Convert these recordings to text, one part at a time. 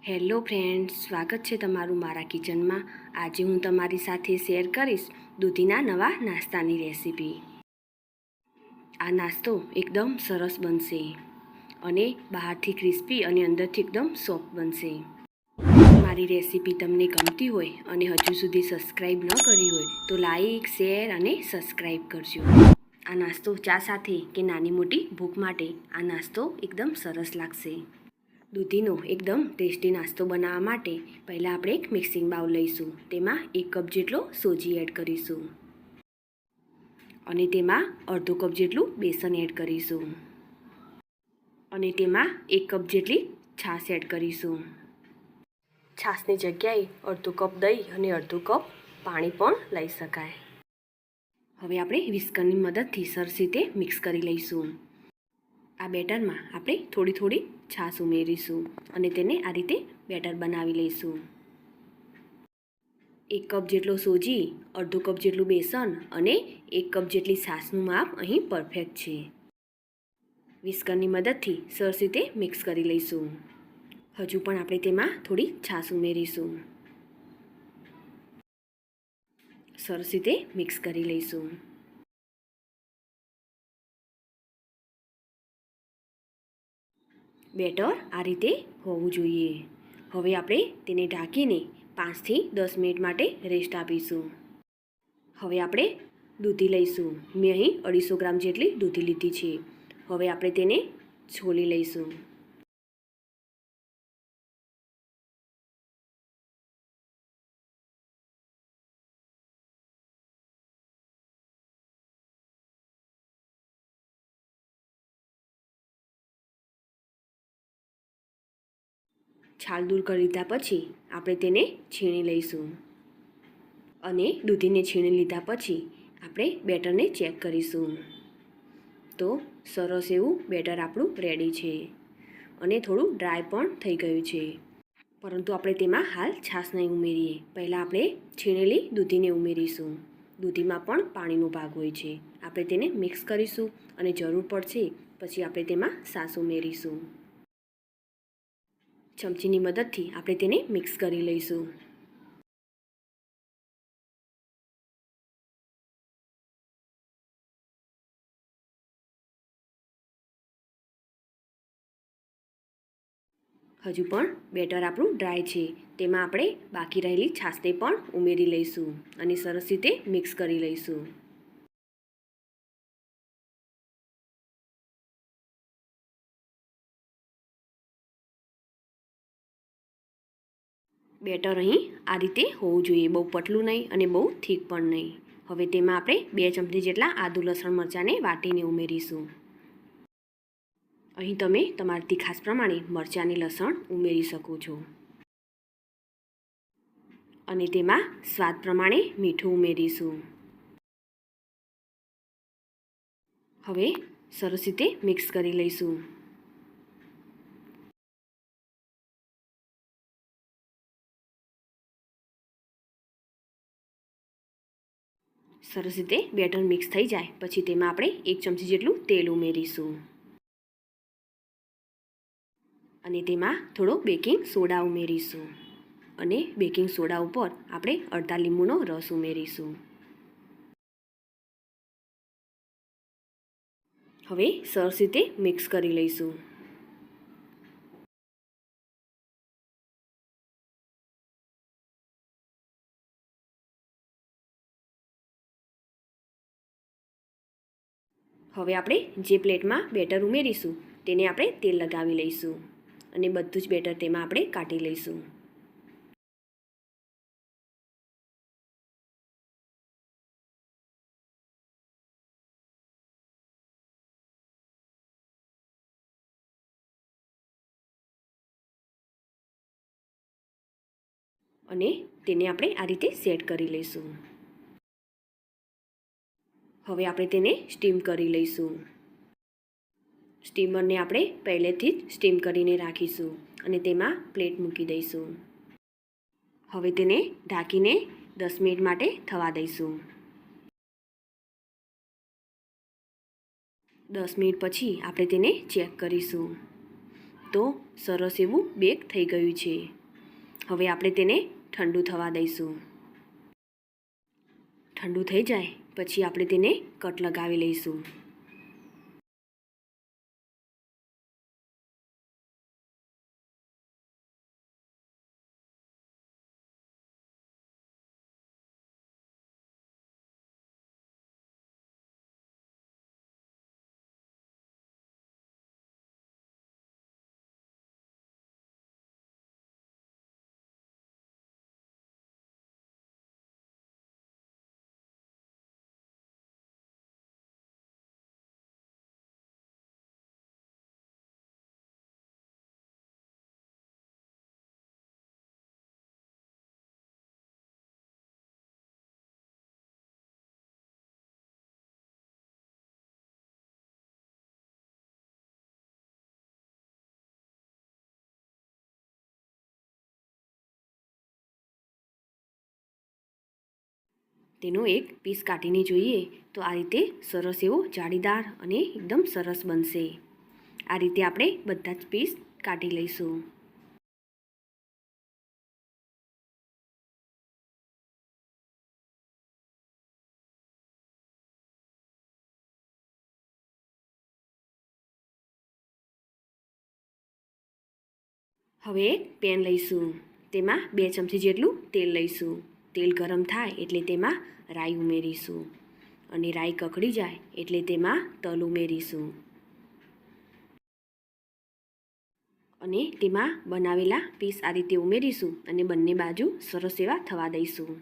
Hello friends, સ્વાગત છે તમારું મારા કિચનમાં। આજે હું તમારી સાથે શેર કરીશ દૂધીના નવા નાસ્તાની રેસીપી। આ નાસ્તો એકદમ સરસ બનશે અને બહારથી ક્રિસ્પી અને અંદરથી એકદમ સોફ્ટ બનશે। મારી રેસીપી તમને ગમતી હોય અને હજુ સુધી સબસ્ક્રાઈબ ન કરી હોય તો લાઈક, શેર અને સબસ્ક્રાઈબ કરજો। આ નાસ્તો ચા સાથે કે નાની મોટી ભૂખ માટે આ નાસ્તો એકદમ સરસ લાગશે। દૂધીનો એકદમ ટેસ્ટી નાસ્તો બનાવવા માટે પહેલાં આપણે એક મિક્સિંગ બાઉલ લઈશું। તેમાં 1 કપ જેટલો સોજી એડ કરીશું અને તેમાં અડધો કપ જેટલું બેસન એડ કરીશું અને તેમાં 1 કપ જેટલી છાશ એડ કરીશું। છાશની જગ્યાએ અડધો કપ દહીં અને અડધો કપ પાણી પણ લઈ શકાય। હવે આપણે વિસ્કરની મદદથી સરસ રીતે મિક્સ કરી લઈશું। આ બેટરમાં આપણે થોડી થોડી છાશ ઉમેરીશું અને તેને આ રીતે બેટર બનાવી લઈશું। 1 કપ જેટલો સોજી, અડધો કપ જેટલું બેસન અને 1 કપ જેટલી છાશનું માપ અહીં પરફેક્ટ છે। વિસ્કરની મદદથી સરસ રીતે મિક્સ કરી લઈશું। હજુ પણ આપણે તેમાં થોડી છાશ ઉમેરીશું। સરસ રીતે મિક્સ કરી લઈશું। બેટર આ રીતે હોવું જોઈએ। હવે આપણે તેને ઢાંકીને 5 થી 10 મિનિટ માટે રેસ્ટ આપીશું। હવે આપણે દૂધી લઈશું। મેં અહીં 250 ગ્રામ જેટલી દૂધી લીધી છે। હવે આપણે તેને છોલી લઈશું। છાલ દૂર કરી લીધા પછી આપણે તેને છીણી લઈશું અને દૂધીને છીણી લીધા પછી આપણે બેટરને ચેક કરીશું। તો સરસ એવું બેટર આપણું રેડી છે અને થોડું ડ્રાય પણ થઈ ગયું છે, પરંતુ આપણે તેમાં હાલ છાશ નહીં ઉમેરીએ। પહેલાં આપણે છીણેલી દૂધીને ઉમેરીશું। દૂધીમાં પણ પાણીનો ભાગ હોય છે। આપણે તેને મિક્સ કરીશું અને જરૂર પડશે પછી આપણે તેમાં છાશ ઉમેરીશું। ચમચીની મદદથી આપણે તેને મિક્સ કરી લઈશું। હજુ પણ બેટર આપણું ડ્રાય છે, તેમાં આપણે બાકી રહેલી છાશને પણ ઉમેરી લઈશું અને સરસ રીતે મિક્સ કરી લઈશું। બેટર અહીં આ રીતે હોવું જોઈએ, બહુ પતલું નહીં અને બહુ થીક પણ નહીં। હવે તેમાં આપણે 2 ચમચી જેટલા આદુ લસણ મરચાંને વાટીને ઉમેરીશું। અહીં તમે તમારી તીખાશ પ્રમાણે મરચાં અને લસણ ઉમેરી શકો છો અને તેમાં સ્વાદ પ્રમાણે મીઠું ઉમેરીશું। હવે સરસ રીતે મિક્સ કરી લઈશું। સરસ રીતે બેટર મિક્સ થઈ જાય પછી તેમાં આપણે 1 ચમચી જેટલું તેલ ઉમેરીશું અને તેમાં થોડો બેકિંગ સોડા ઉમેરીશું અને બેકિંગ સોડા ઉપર આપણે અડધા લીંબુનો રસ ઉમેરીશું। હવે સરસ રીતે મિક્સ કરી લઈશું। હવે આપણે જે પ્લેટમાં બેટર ઉમેરીશું તેને આપણે તેલ લગાવી લઈશું અને બધું જ બેટર તેમાં આપણે કાઢી લઈશું। અને તેને આપણે આ રીતે સેટ કરી લઈશું। હવે આપણે તેને સ્ટીમ કરી લઈશું। સ્ટીમરને આપણે પહેલેથી જ સ્ટીમ કરીને રાખીશું અને તેમાં પ્લેટ મૂકી દઈશું। હવે તેને ઢાંકીને 10 મિનિટ માટે થવા દઈશું। 10 મિનિટ પછી આપણે તેને ચેક કરીશું। તો સરસ એવું બેક થઈ ગયું છે. હવે આપણે તેને ઠંડુ થવા દઈશું. ઠંડુ થઈ જાય પછી આપણે તેને કટ લગાવી લઈશું. તેનો એક પીસ કાઢીને જોઈએ તો આ રીતે સરસ એવો જાળીદાર અને એકદમ સરસ બનશે. આ રીતે આપણે બધા જ પીસ કાઢી લઈશું. હવે એક પેન લઈશું. તેમાં 2 ચમચી જેટલું તેલ લઈશું. તેલ ગરમ થાય એટલે તેમાં રાઈ ઉમેરીશું અને રાઈ કકડી જાય એટલે તેમાં તલ ઉમેરીશું અને તેમાં બનાવેલા પીસ આ રીતે ઉમેરીશું અને બંને બાજુ સરસ એવા થવા દઈશું.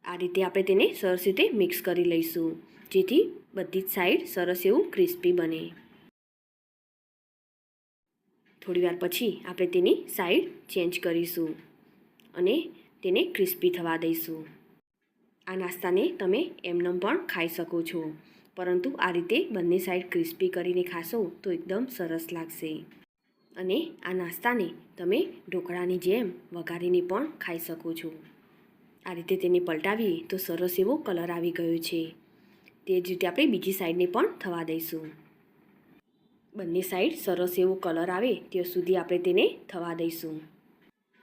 આ રીતે આપણે તેને સરસ રીતે મિક્સ કરી લઈશું જેથી બધી જ સાઈડ સરસ એવું ક્રિસ્પી બને. થોડીવાર પછી આપણે તેની સાઈડ ચેન્જ કરીશું અને તેને ક્રિસ્પી થવા દઈશું. આ નાસ્તાને તમે એમનેમ પણ ખાઈ શકો છો, પરંતુ આ રીતે બંને સાઈડ ક્રિસ્પી કરીને ખાશો તો એકદમ સરસ લાગશે. અને આ નાસ્તાને તમે ઢોકળાની જેમ વઘારીને પણ ખાઈ શકો છો. આ રીતે તેને પલટાવીએ તો સરસ એવો કલર આવી ગયો છે. તે જ રીતે આપણે બીજી સાઈડને પણ થવા દઈશું. બંને સાઈડ સરસ એવો કલર આવે ત્યાં સુધી આપણે તેને થવા દઈશું.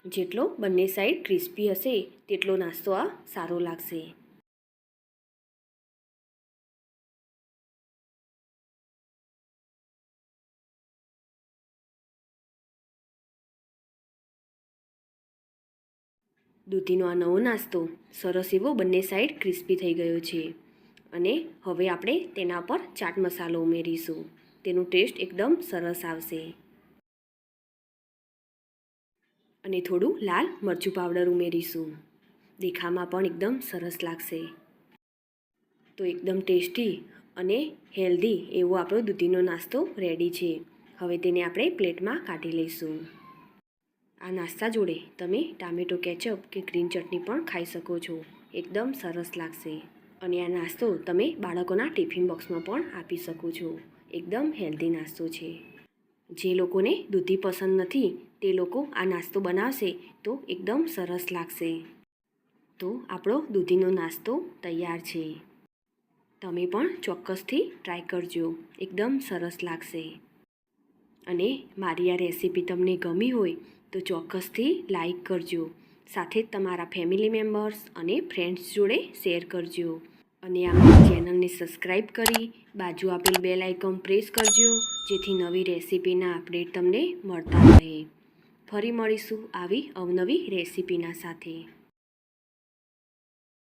જેટલો બંને સાઈડ ક્રિસ્પી હશે તેટલો નાસ્તો આ સારો લાગશે. દૂધીનો આ નવો નાસ્તો સરસ એવો બંને સાઈડ ક્રિસ્પી થઈ ગયો છે અને હવે આપણે તેના પર ચાટ મસાલો ઉમેરીશું. તેનું ટેસ્ટ એકદમ સરસ આવશે. અને થોડું લાલ મરચું પાવડર ઉમેરીશું. દેખાવમાં પણ એકદમ સરસ લાગશે. તો એકદમ ટેસ્ટી અને હેલ્ધી એવો આપણો દૂધીનો નાસ્તો રેડી છે. હવે તેને આપણે પ્લેટમાં કાઢી લઈશું. આ નાસ્તા જોડે તમે ટામેટો કેચઅપ કે ગ્રીન ચટણી પણ ખાઈ શકો છો. એકદમ સરસ લાગશે. અને આ નાસ્તો તમે બાળકોના ટિફિન બોક્સમાં પણ આપી શકો છો. એકદમ હેલ્ધી નાસ્તો છે. જે લોકોને દૂધી પસંદ નથી તે લોકો આ નાસ્તો બનાવશે તો એકદમ સરસ લાગશે. તો આપણો દૂધીનો નાસ્તો તૈયાર છે. તમે પણ ચોક્કસથી ટ્રાય કરજો. એકદમ સરસ લાગશે. અને મારી આ રેસીપી તમને ગમી હોય તો ચોક્કસથી લાઈક કરજો. સાથે જ તમારા ફેમિલી મેમ્બર્સ અને ફ્રેન્ડ્સ જોડે શેર કરજો. અને આ ચેનલને સબસ્ક્રાઈબ કરી બાજુ આપેલ બેલ આઇકન પ્રેસ કરજો જેથી નવી રેસીપીના અપડેટ તમને મળતા રહે. ફરી મળીશું આવી અવનવી રેસીપીના સાથે.